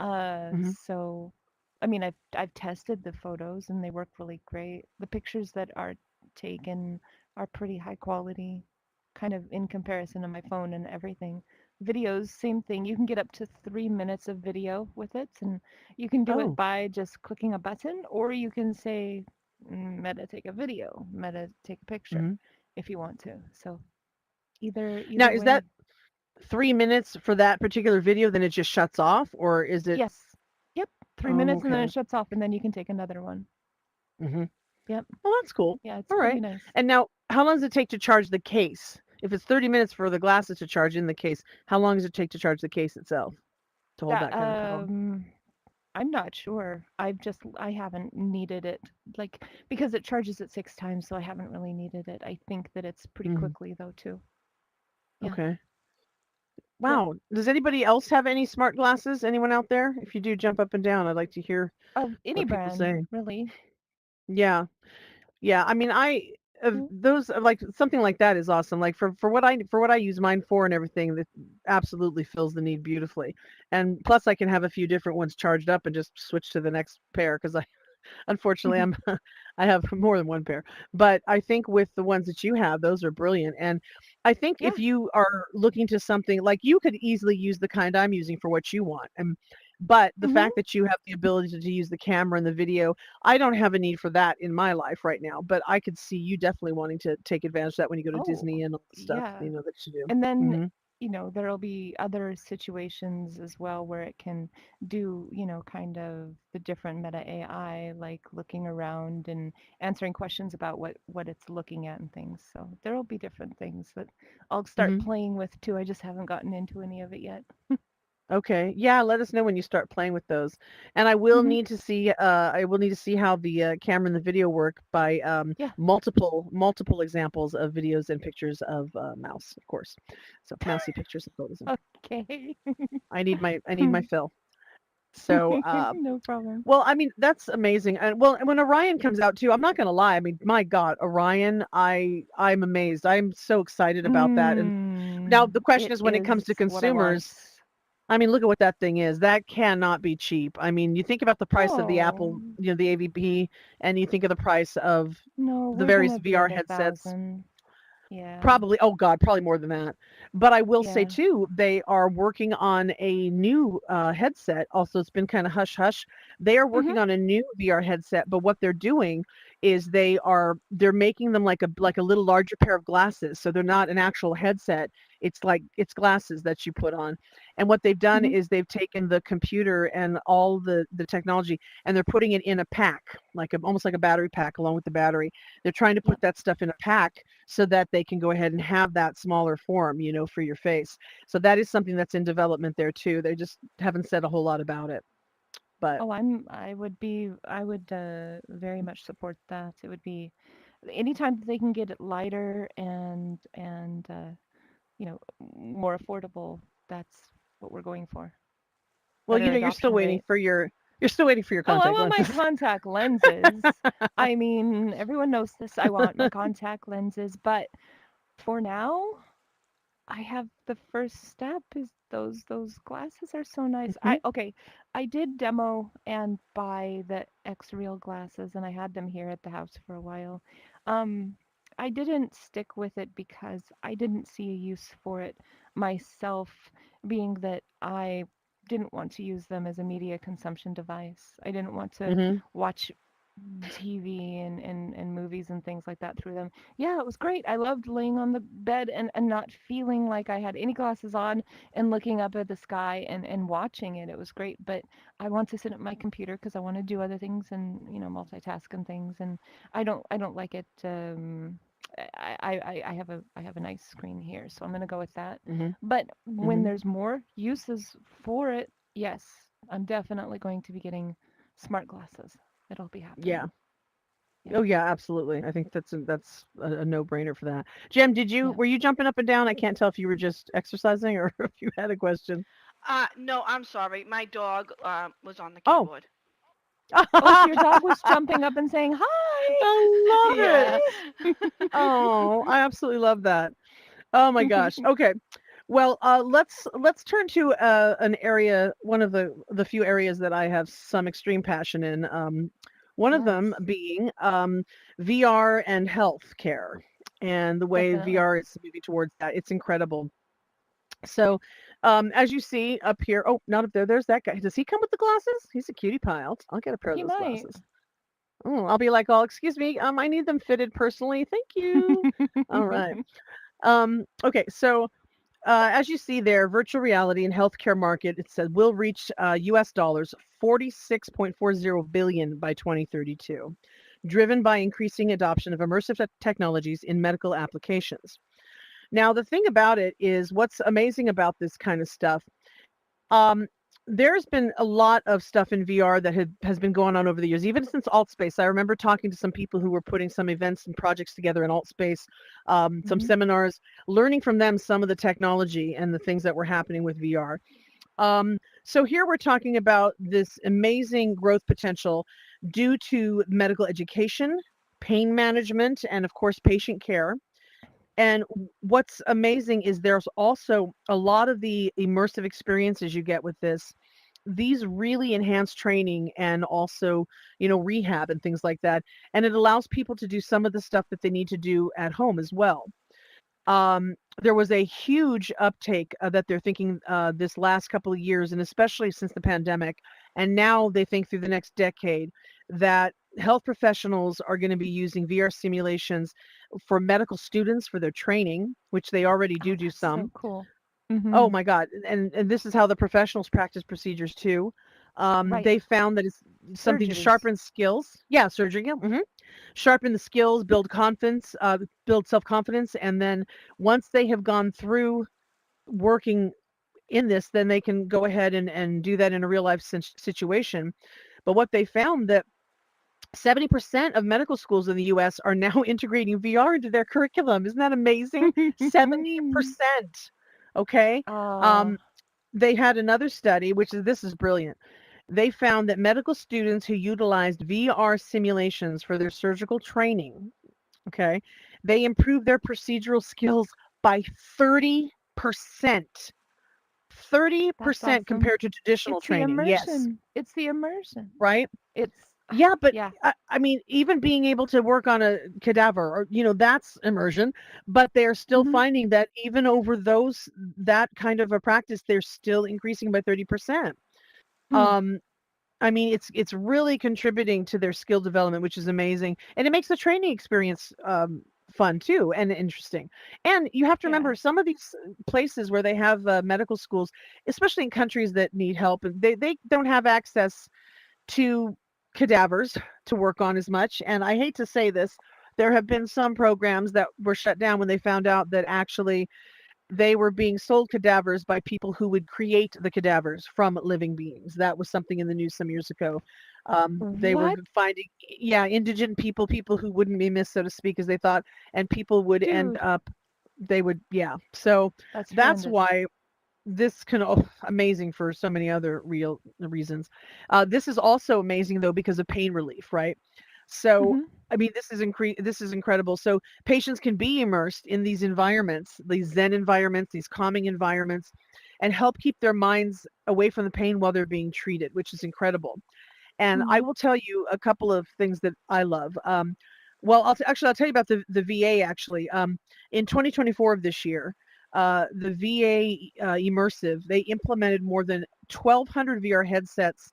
Mhm.
So, I mean, I've tested the photos and they work really great. The pictures that are take and are pretty high quality, kind of in comparison to my phone and everything. Videos, same thing. You can get up to 3 minutes of video with it, and you can do it
Oh.
by just clicking a button, or you can say, Meta, take a video, Meta, take a picture,
Mhm.
if you want to. So either
Now,
either
is that
way,
3 minutes for that particular video, then it just shuts off, or is it?
yes, yep, three
Oh,
minutes, and then
okay.
it shuts off, and then you can take another one.
Mhm.
Yep,
Well, that's cool.
yeah, it's
All
pretty
right.
nice.
And now, how long does it take to charge the case? If it's 30 minutes for the glasses to charge in the case, how long does it take to charge the case itself to hold
That
that kind of power?
I'm not sure. I haven't needed it like because it charges it 6 times, so I haven't really needed it. I think that it's pretty
Mhm.
quickly though too. Yeah.
Okay.
Yep.
Wow. Does anybody else have any smart glasses? Anyone out there? If you do, jump up and down. I'd like to hear
Of any
what people
brand,
say.
really.
Yeah. Yeah. I mean,
Mm,
those like something like that is awesome. Like for what I use mine for and everything, that absolutely fills the need beautifully. And plus, I can have a few different ones charged up and just switch to the next pair because unfortunately,
mhm.
I have more than one pair. But I think with the ones that you have, those are brilliant. And I think
Yeah.
if you are looking to something like you could easily use the kind I'm using for what you want. And but the
Mhm.
fact that you have the ability to use the camera and the video, I don't have a need for that in my life right now. But I could see you definitely wanting to take advantage of that when you go to
Oh,
Disney and all the stuff,
yeah.
that you do.
And then,
Hmm.
there'll be other situations as well where it can do, kind of the different meta AI, like looking around and answering questions about what it's looking at and things. So there'll be different things that I'll start
Hmm.
playing with too. I just haven't gotten into any of it yet.
Okay. Yeah, let us know when you start playing with those. And
Hmm.
I will need to see how the camera and the video work by
Yeah.
multiple examples of videos and pictures of mouse, of course. So mousy pictures and photos.
Okay.
I need my fill. So
No problem.
well, I mean, that's amazing. And well, and when Orion comes out too, I'm not gonna lie. I mean, my God, Orion, I'm amazed. I'm so excited about that. And now the question
It
is when it comes
is
to
what I want.
consumers, I mean, look at what that thing is. That cannot be cheap. I mean, you think about the price of the
Oh,
Apple, the AVP, and you think of the price of
no,
the
we're
various
gonna be
VR
at a
headsets.
thousand. Yeah.
Probably, oh God, probably more than that. But I will say
Yeah.
too, they are working on a new headset. Also, it's been kind of hush hush. They are
Mhm.
working on a new VR headset, but what they're doing is they're making them like a little larger pair of glasses. So they're not an actual headset. It's glasses that you put on. And what they've done
Mhm.
is they've taken the computer and all the technology and they're putting it in a pack, almost like a battery pack along with the battery. They're trying to put
Yep.
that stuff in a pack so that they can go ahead and have that smaller form, for your face. So that is something that's in development there too. They just haven't said a whole lot about it. But
Oh, I would very much support that. It would be anytime that they can get it lighter and more affordable, that's what we're going for.
well,
Better
you're still
adoption
waiting
rate.
for your
Oh, I
contact
want my
lenses.
contact lenses. I mean, everyone knows this. I want my contact lenses, but for now, I have the first step is those glasses are so nice.
Hmm.
I did demo and buy the X Real glasses and I had them here at the house for a while. Um, I didn't stick with it because I didn't see a use for it myself, being that I didn't want to use them as a media consumption device. I didn't want to
Hmm.
watch TV and movies and things like that through them. Yeah, it was great. I loved laying on the bed and not feeling like I had any glasses on and looking up at the sky and watching it. It was great. But I want to sit at my computer because I want to do other things and multitask and things. And I don't like it. I have a nice screen here, so I'm gonna go with that.
Hmm.
But when
Hmm.
there's more uses for it, yes, I'm definitely going to be getting smart glasses. It'll be
Yeah.
happening. Yep.
Oh yeah, absolutely. I think that's a no-brainer for that. Jim,
Yeah.
were you jumping up and down? I can't tell if you were just exercising or if you had a question.
No, I'm sorry. My dog was on the
Oh.
keyboard.
Oh, so your
I
dog was jumping up and saying, "Hi!
love it.
Yeah.
Oh, I absolutely love that. Oh my
Hi!"
gosh. Okay. Well, let's turn to one of the few areas that I have some extreme passion in. One of them
Nice.
being VR and healthcare, and the way
Definitely.
VR is moving towards that. It's incredible. So, as you see up here, oh, not up there. There's that guy. Does he come with the glasses? He's a cutie pie. I'll get a pair of
He
those
might.
glasses. Oh, I'll be like, oh, excuse me, I need them fitted personally. Thank you. All right. Okay, so as you see there, virtual reality and healthcare market, it said will reach US dollars 46.40 billion by 2032, driven by increasing adoption of immersive technologies in medical applications. Now, the thing about it is what's amazing about this kind of stuff, um, there's been a lot of stuff in VR that has been going on over the years, even since AltSpace. I remember talking to some people who were putting some events and projects together in AltSpace, some
Mhm.
seminars, learning from them some of the technology and the things that were happening with VR. So here we're talking about this amazing growth potential due to medical education, pain management, and of course, patient care. And what's amazing is there's also a lot of the immersive experiences you get with this. These really enhance training and also, rehab and things like that. And it allows people to do some of the stuff that they need to do at home as well. There was a huge uptake that they're thinking this last couple of years, and especially since the pandemic. And now they think through the next decade that health professionals are going to be using VR simulations for medical students for their training, which they already
Oh,
do
that's so
some.
cool.
Oh
Mhm.
my God. And this is how the professionals practice procedures too.
Right.
They found that it's something to
Surgeries.
sharpen skills. Yeah, surgery. Yeah. Sharpen the skills, build self-confidence, and then once they have gone through working in this, then they can go ahead and do that in a real life situation. But what they found that 70% of medical schools in the US are now integrating VR into their curriculum. Isn't that amazing? 70%. Okay.
Oh,
Um, they had another study, this is brilliant. They found that medical students who utilized VR simulations for their surgical training, okay, they improved their procedural skills by 30%.
that's
30%
awesome.
compared to traditional
It's the
training. Yes,
immersion. It's the immersion.
right?
It's
Yeah, but
yeah.
I mean, even being able to work on a cadaver, or that's immersion. But they're still
Mhm.
finding that even over that kind of a practice, they're still increasing by 30%.
Mm.
Um, I mean, it's really contributing to their skill development, which is amazing, and it makes the training experience fun too and interesting. And you have to
Yeah.
remember some of these places where they have medical schools, especially in countries that need help, and they don't have access to cadavers to work on as much. And I hate to say this, there have been some programs that were shut down when they found out that actually they were being sold cadavers by people who would create the cadavers from living beings. That was something in the news some years ago. They were
What?
finding, yeah, indigent people who wouldn't be missed, so to speak, as they thought, and people would end
Dude,
up, they would, yeah. So
that's
that's
horrendous.
why this can amazing for so many other real reasons. This is also amazing though because of pain relief, right? So
Mhm.
I mean, this is incredible. So patients can be immersed in these environments, these Zen environments, these calming environments, and help keep their minds away from the pain while they're being treated, which is incredible. And I
Mhm.
will tell you a couple of things that I love. Well, I'll tell you about the VA actually. In 2024 of this year, the VA immersive, they implemented more than 1,200 VR headsets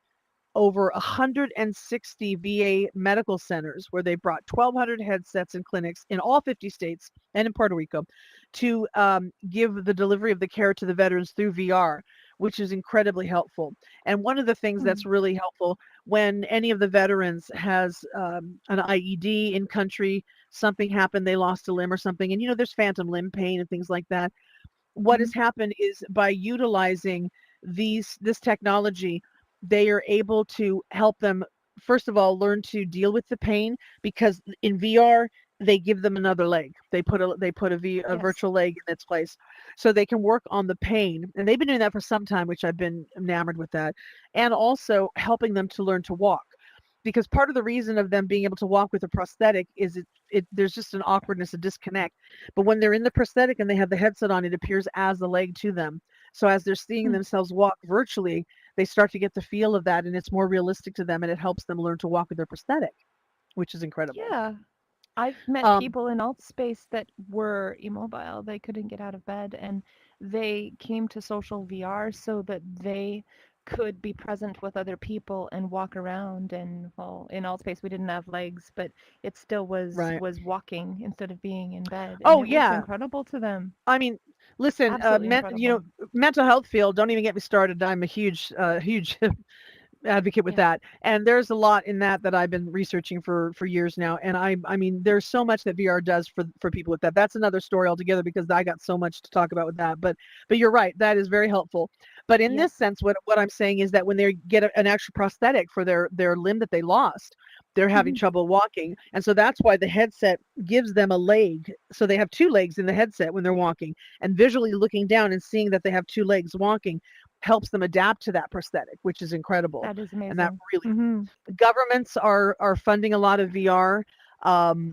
over 160 VA medical centers where they brought 1,200 headsets in clinics in all 50 states and in Puerto Rico to give the delivery of the care to the veterans through VR, which is incredibly helpful. And one of the things
Mm.
that's really helpful when any of the veterans has an IED in country, something happened, they lost a limb or something, and there's phantom limb pain and things like that. What has
Mhm.
happened is by utilizing this technology, they are able to help them first of all learn to deal with the pain because in VR they give them another leg. They put a
Yes.
virtual leg in its place so they can work on the pain. And they've been doing that for some time, which I've been enamored with that. And also helping them to learn to walk. Because part of the reason of them being able to walk with a prosthetic is there's just an awkwardness, a disconnect. But when they're in the prosthetic and they have the headset on, it appears as a leg to them. So as they're seeing
Mm.
themselves walk virtually, they start to get the feel of that, and it's more realistic to them, and it helps them learn to walk with their prosthetic, which is incredible.
Yeah. I've met
Um,
people in alt space that were immobile. They couldn't get out of bed and they came to social VR so that they could be present with other people and walk around. And well, in alt space we didn't have legs, but it still
right.
was walking instead of being in bed, and
Oh
it was
yeah.
incredible to them.
I mean, listen,
Absolutely incredible.
mental health field. Don't even get me started. I'm a huge advocate with
Yeah.
that. And there's a lot in that I've been researching for years now. And I mean, there's so much that VR does for people with that. That's another story altogether because I got so much to talk about with that. But you're right, that is very helpful. But in
Yep.
this sense, what I'm saying is that when they get an actual prosthetic for their limb that they lost, they're having
Mhm.
trouble walking. And so that's why the headset gives them a leg. So they have two legs in the headset when they're walking. And visually looking down and seeing that they have two legs walking helps them adapt to that prosthetic, which is incredible.
That is
And that
amazing.
really
Mhm.
governments are funding a lot of VR.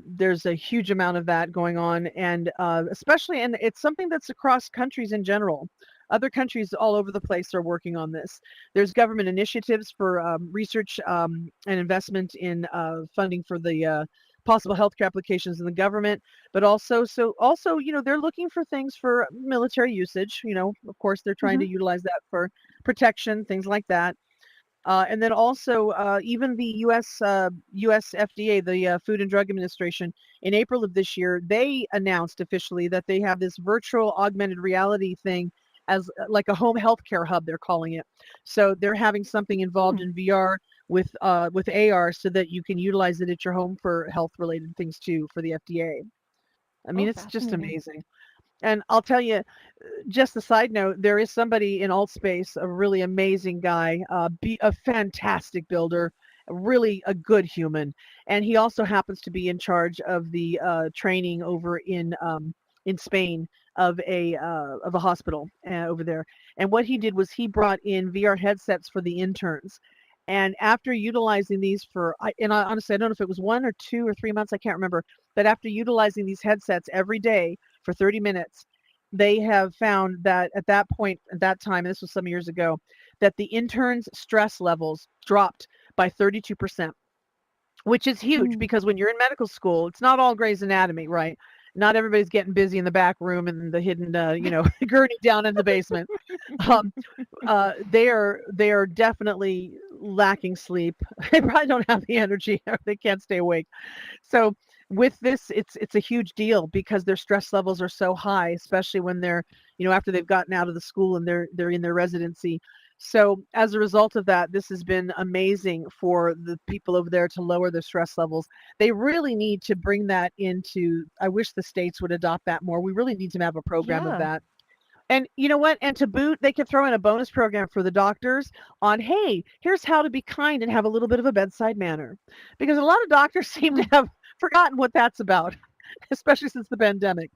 There's a huge amount of that going on, and especially, and it's something that's across countries in general. Other countries all over the place are working on this. There's government initiatives for research and investment in funding for the possible healthcare applications in the government, but also, they're looking for things for military usage. Of course, they're trying to
Mhm.
utilize that for protection, things like that. And then also, even the U.S. FDA, the Food and Drug Administration, in April of this year, they announced officially that they have this virtual augmented reality thing as like a home healthcare hub, they're calling it. So they're having something involved
Hmm.
in VR with AR so that you can utilize it at your home for health related things too for the FDA. I mean,
Oh,
it's just
fascinating.
amazing. And I'll tell you, just a side note, there is somebody in alt space, a really amazing guy, a fantastic builder, really a good human, and he also happens to be in charge of the training over in Spain of a hospital over there. And what he did was he brought in VR headsets for the interns. And after utilizing these honestly, I don't know if it was 1 or 2 or 3 months, I can't remember, but after utilizing these headsets every day for 30 minutes, they have found that at that point, at that time, and this was some years ago, that the interns' stress levels dropped by 32%, which is huge
Hmm.
because when you're in medical school, it's not all Grey's Anatomy, right? Not everybody's getting busy in the back room and the hidden, gurney down in the basement. Um, they are definitely lacking sleep. They probably don't have the energy, or they can't stay awake. So with this, it's a huge deal because their stress levels are so high, especially when they're, after they've gotten out of the school and they're in their residency. So as a result of that, this has been amazing for the people over there to lower their stress levels. They really need to bring that into, I wish the states would adopt that more. We really need to have a program of
Yeah.
that. And you know what? And to boot, they could throw in a bonus program for the doctors on, hey, here's how to be kind and have a little bit of a bedside manner. Because a lot of doctors seem to
Hmm.
have forgotten what that's about, especially since the pandemic.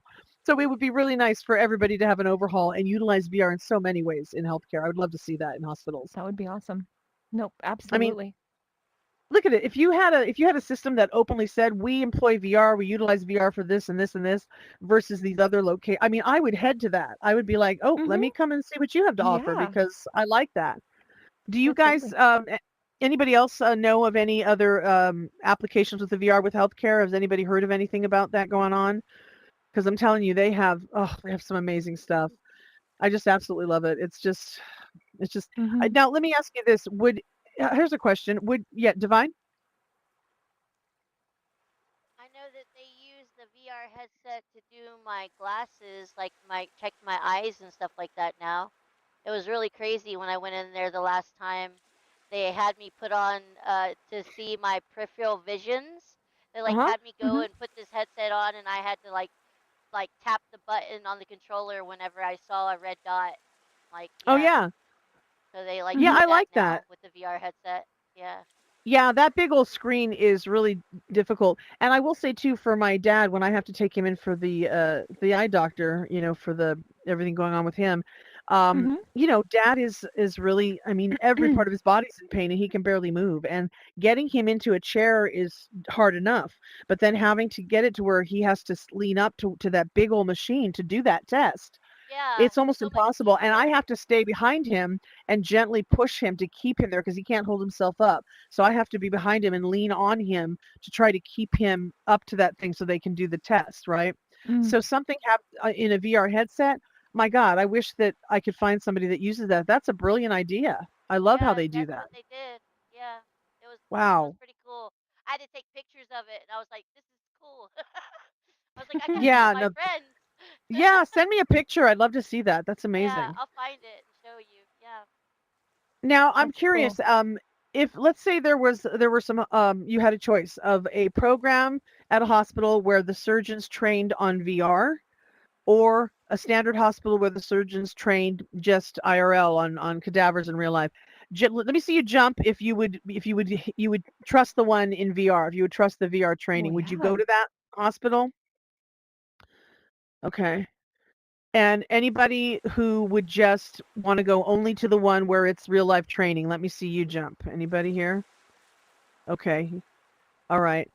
So it would be really nice for everybody to have an overhaul and utilize VR in so many ways in healthcare. I would love to see that in hospitals.
That would be awesome. Nope,
I mean,
absolutely.
look at it. If you had a system that openly said we employ VR, we utilize VR for this and this and this versus these other I mean, I would head to that. I would be like, oh, let me
Mhm.
come and see what you have to offer
Yeah,
because I like that. Do you guys,
absolutely.
anybody else know of any other applications with the VR with healthcare? Has anybody heard of anything about that going on? Because I'm telling you, they have some amazing stuff. I just absolutely love it. It's just.
Mhm.
Now let me ask you this: here's a question: Divine?
I know that they use the VR headset to do my glasses, like check my eyes and stuff like that now. It was really crazy when I went in there the last time. They had me put on to see my peripheral visions. They
Uh
like
huh.
had me go
Mhm.
and put this headset on, and I had to like tap the button on the controller whenever I saw a red dot. Like,
Oh
yeah.
yeah,
So they like
yeah.
Mhm.
do
I
that
like that.
now with the VR headset. Yeah.
Yeah, that big old screen is really difficult. And I will say too, for my dad, when I have to take him in for the eye doctor, for the everything going on with him,
Mhm.
dad is really, I mean, every part of his body's in pain and he can barely move. And getting him into a chair is hard enough, but then having to get it to where he has to lean up to that big old machine to do that test.
Yeah,
It's almost
so much
impossible, and I
easier.
have to stay behind him and gently push him to keep him there because he can't hold himself up. So I have to be behind him and lean on him to try to keep him up to that thing so they can do the test, right?
Mm.
So something happened in a VR headset. My God, I wish that I could find somebody that uses that. That's a brilliant idea. I love how
Yeah,
they do
that's
that.
what they did. Yeah, it was
Wow.
pretty cool. I had to take pictures of it, and I was like, "This is cool." I was like, "I gotta show
Yeah,
my
no,
friends."
yeah, send me a picture. I'd love to see that. That's
Yeah,
amazing.
I'll find it and show you. Yeah.
Now, I'm
That's cool.
curious, if let's say there were some you had a choice of a program at a hospital where the surgeons trained on VR or a standard hospital where the surgeons trained just IRL on cadavers in real life. Let me see you jump if you would trust the one in VR, if you would trust the VR
Well,
training. Would you
yeah.
go to that hospital? Okay. And anybody who would just want to go only to the one where it's real life training, let me see you jump. Anybody here? Okay. All right.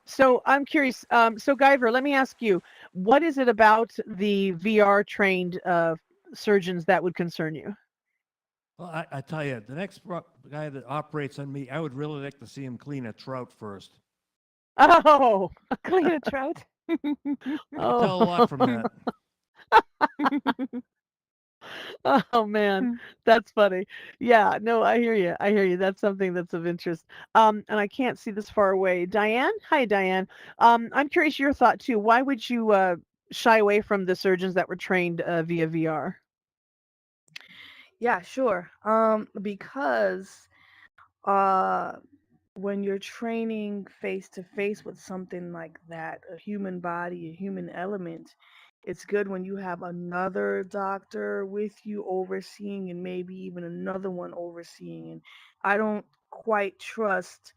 So I'm curious. So Guyver, let me ask you, what is it about the VR trained surgeons that would concern you?
Well, I tell you, the next guy that operates on me, I would really like to see him clean a trout first.
Oh,
Clean a trout.
I could tell a lot from
oh,
that.
oh man, that's funny. Yeah, no, I hear you. I hear you. That's something that's of interest. And I can't see this far away. Diane, hi, Diane. I'm curious your thought too. Why would you shy away from the surgeons that were trained via VR?
Yeah, sure. Because uh when you're training face to face with something like that, a human body, a human element, it's good when you have another doctor with you overseeing and maybe even another one overseeing. And I don't quite trust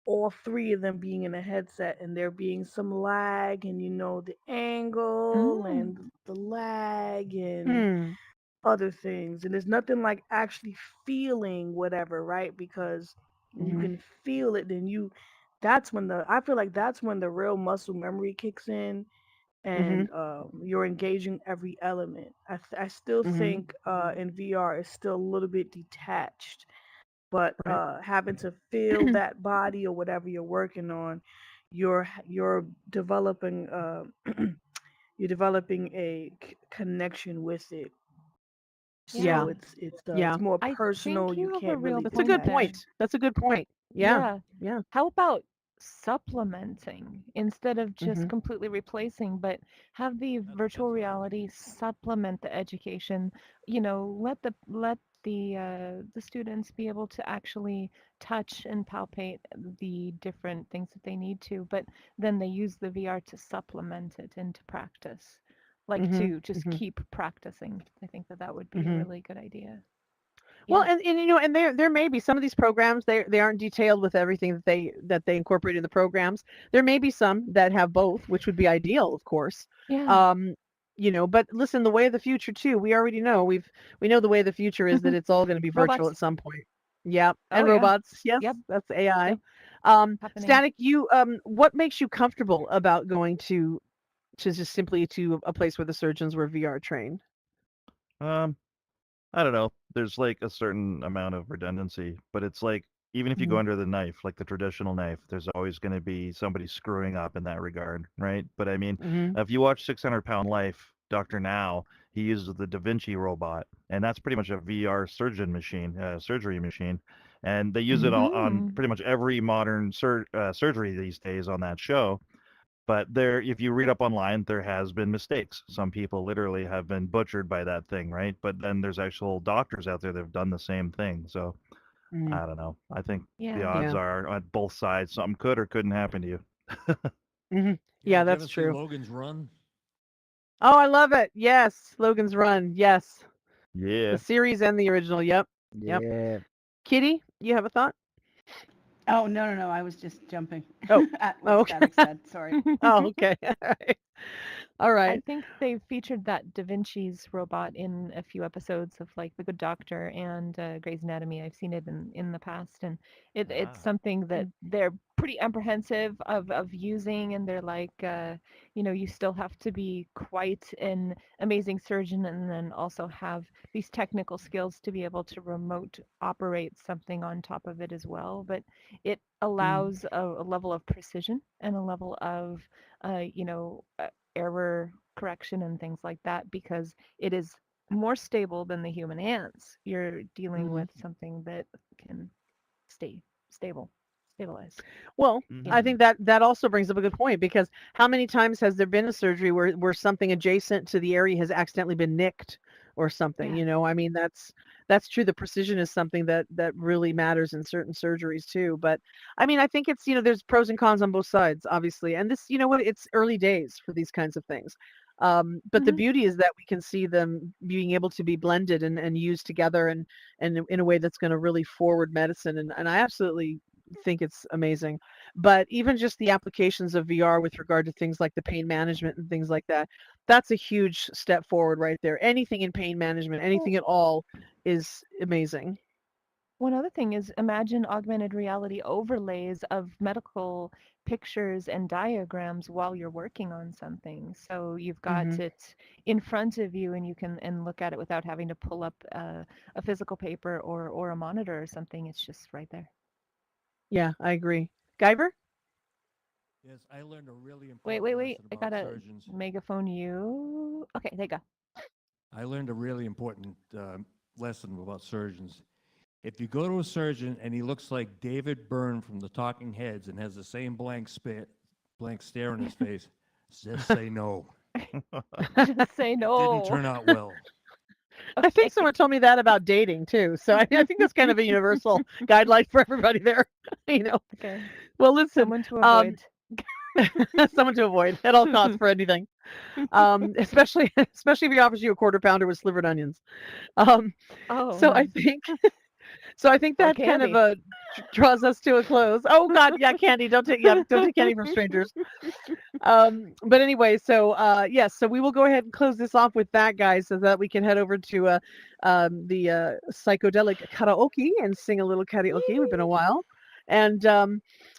all three of them being in a headset and there being some lag and the angle
Mm.
and the lag and
Hmm.
other things. And there's nothing like actually feeling whatever, right? Because when you
Mm-hmm.
can feel it, then that's when I feel like that's when the real muscle memory kicks in
Mm-hmm.
and you're engaging every element. I still
Mm-hmm.
think in VR it's still a little bit detached, but
Right.
having to feel that body or whatever you're working on, you're developing you're developing a connection with it,
Yeah.
Yeah.
so it's
Yeah.
more
I
personal.
think
You
you have a
can't
real
really
It's a good
point there.
detach.
point. That's a good point. Yeah.
Yeah.
Yeah.
How about supplementing instead of just
Mm-hmm.
completely replacing, but have the
That's
virtual
what I
reality supplement the education? Let the students be able to actually touch and palpate the different things that they need to, but then they use the VR to supplement it into practice, like
Mm-hmm.
to just
Mm-hmm.
keep practicing. I think that that would be a
Mm-hmm.
really good idea.
Well,
Yeah.
and and there may be some of these programs they aren't detailed with everything that they incorporate in the programs. There may be some that have both, which would be ideal, of course.
Yeah.
Um, but listen, the way of the future too. We already know we know the way of the future is that it's all going to be virtual
Robots.
at some point. Yeah,
Oh
and
yeah.
robots. Yes,
Yep.
that's AI.
Yep. Happening.
Static. You what makes you comfortable about going to just simply to a place where the surgeons were VR trained?
Um, I don't know. There's like a certain amount of redundancy, but it's like even if you go
Hmm.
under the knife, like the traditional knife, there's always going to be somebody screwing up in that regard, right? But I mean,
Hmm.
if you watch 600 Pound Life, Dr. Now, he uses the Da Vinci robot, and that's pretty much a VR surgeon machine, surgery machine, and they use it all on
Mm.
pretty much every modern surgery these days on that show. But there, if you read up online, there has been mistakes. Some people literally have been butchered by that thing, right? But then there's actual doctors out there that have done the same thing. So
Hmm.
I don't know. I think the
Yeah.
odds
Yeah.
are on both sides something could or couldn't happen to you.
Hmm.
Yeah,
Yeah,
did you
that's
ever see
true.
Logan's Run?
Oh, I love it. Yes, Logan's Run. Yes. The
Yeah.
series and the original. Yep. Yep.
Yeah.
Kitty, you have a thought?
Oh, no, no, no. I was just jumping
Oh.
at what
Oh, okay.
Static said. Sorry.
Oh, okay. All right. All
I
right.
think they featured that Da Vinci's robot in a few episodes of like The Good Doctor and Grey's Anatomy. I've seen it in the past, and it's
Ah.
something that they're pretty apprehensive of using, and they're like, you still have to be quite an amazing surgeon, and then also have these technical skills to be able to remote operate something on top of it as well. But it allows a level of precision and a level of, error correction and things like that because it is more stable than the human hands. You're dealing
Mhm.
with something that can stay stable, stabilize.
Well, I
Yeah.
think that also brings up a good point because how many times has there been a surgery where something adjacent to the area has accidentally been nicked or something,
Yeah.
I mean, that's true. The precision is something that really matters in certain surgeries too. But I mean, I think it's, there's pros and cons on both sides, obviously. And this, what, it's early days for these kinds of things. But the
Hmm.
beauty is that we can see them being able to be blended and used together and in a way that's going to really forward medicine. And I absolutely think it's amazing. But even just the applications of VR with regard to things like the pain management and things like that, that's a huge step forward right there. Anything in pain management,
Well,
anything at all is amazing.
one other thing is imagine augmented reality overlays of medical pictures and diagrams while you're working on something. So you've got
Hmm.
it in front of you and you can look at it without having to pull up a physical paper or a monitor or something. It's just right there.
Yeah, I agree. Guyver?
Yes, I learned a really
Wait,
important
wait, wait.
lesson
I
about
gotta
surgeons.
megaphone you. Okay, there you go.
I learned a really important lesson about surgeons. If you go to a surgeon and he looks like David Byrne from the Talking Heads and has the same blank stare on his face, just say no.
Just say
It didn't
no.
turn out well.
I think
Okay.
someone told me that about dating too. So I think that's kind of a universal guideline for everybody there. you know.
Okay.
Well, listen,
Someone to
um,
avoid.
someone to avoid at all costs for anything. Especially especially if he offers you a quarter pounder with slivered onions. Um,
Oh,
so I think so I think
or
that kind of
candy.
draws us to a close. Oh God, yeah, candy. Don't take candy from strangers. But anyway, so yes, so we will go ahead and close this off with that, guys, so that we can head over to the psychedelic karaoke and sing a little karaoke. We've been a
Yay.
while, and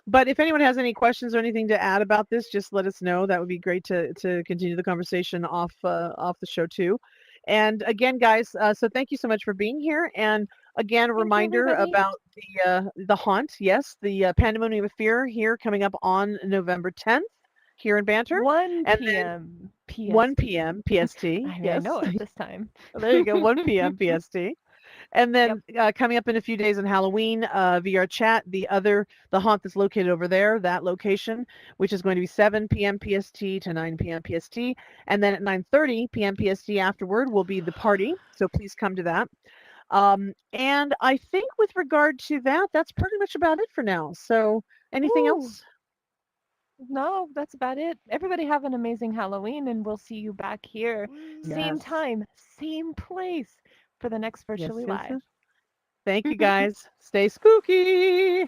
but if anyone has any questions or anything to add about this, just let us know. That would be great to continue the conversation off the show too. And again, guys, so thank you so much for being here. And again, a
Thank you,
reminder
everybody.
about the haunt. Yes, the Pandemonium of Fear here coming up on November 10th here in Banter,
1
and then
p.m.
1
PST.
p.m. PST.
I
Yes,
know it this time.
there you go, 1 p.m. PST. And
Yep.
then coming up in a few days on Halloween, VR chat, the haunt that's located over there, that location, which is going to be 7 p.m. PST to 9 p.m. PST, and then at 9:30 p.m. PST afterward will be the party. So please come to that. And I think with regard to that, that's pretty much about it for now. So anything
Woo.
else?
No, that's about it. Everybody have an amazing Halloween, and we'll see you back here, same
Yes.
time, same place for the next
Yes,
Virtually
yes,
Live.
yes. Thank you guys. Stay spooky.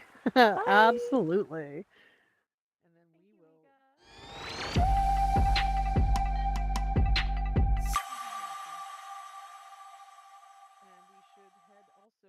Bye.
Absolutely. And then
Thank
we
you,
will.
Mika.
And we should head also.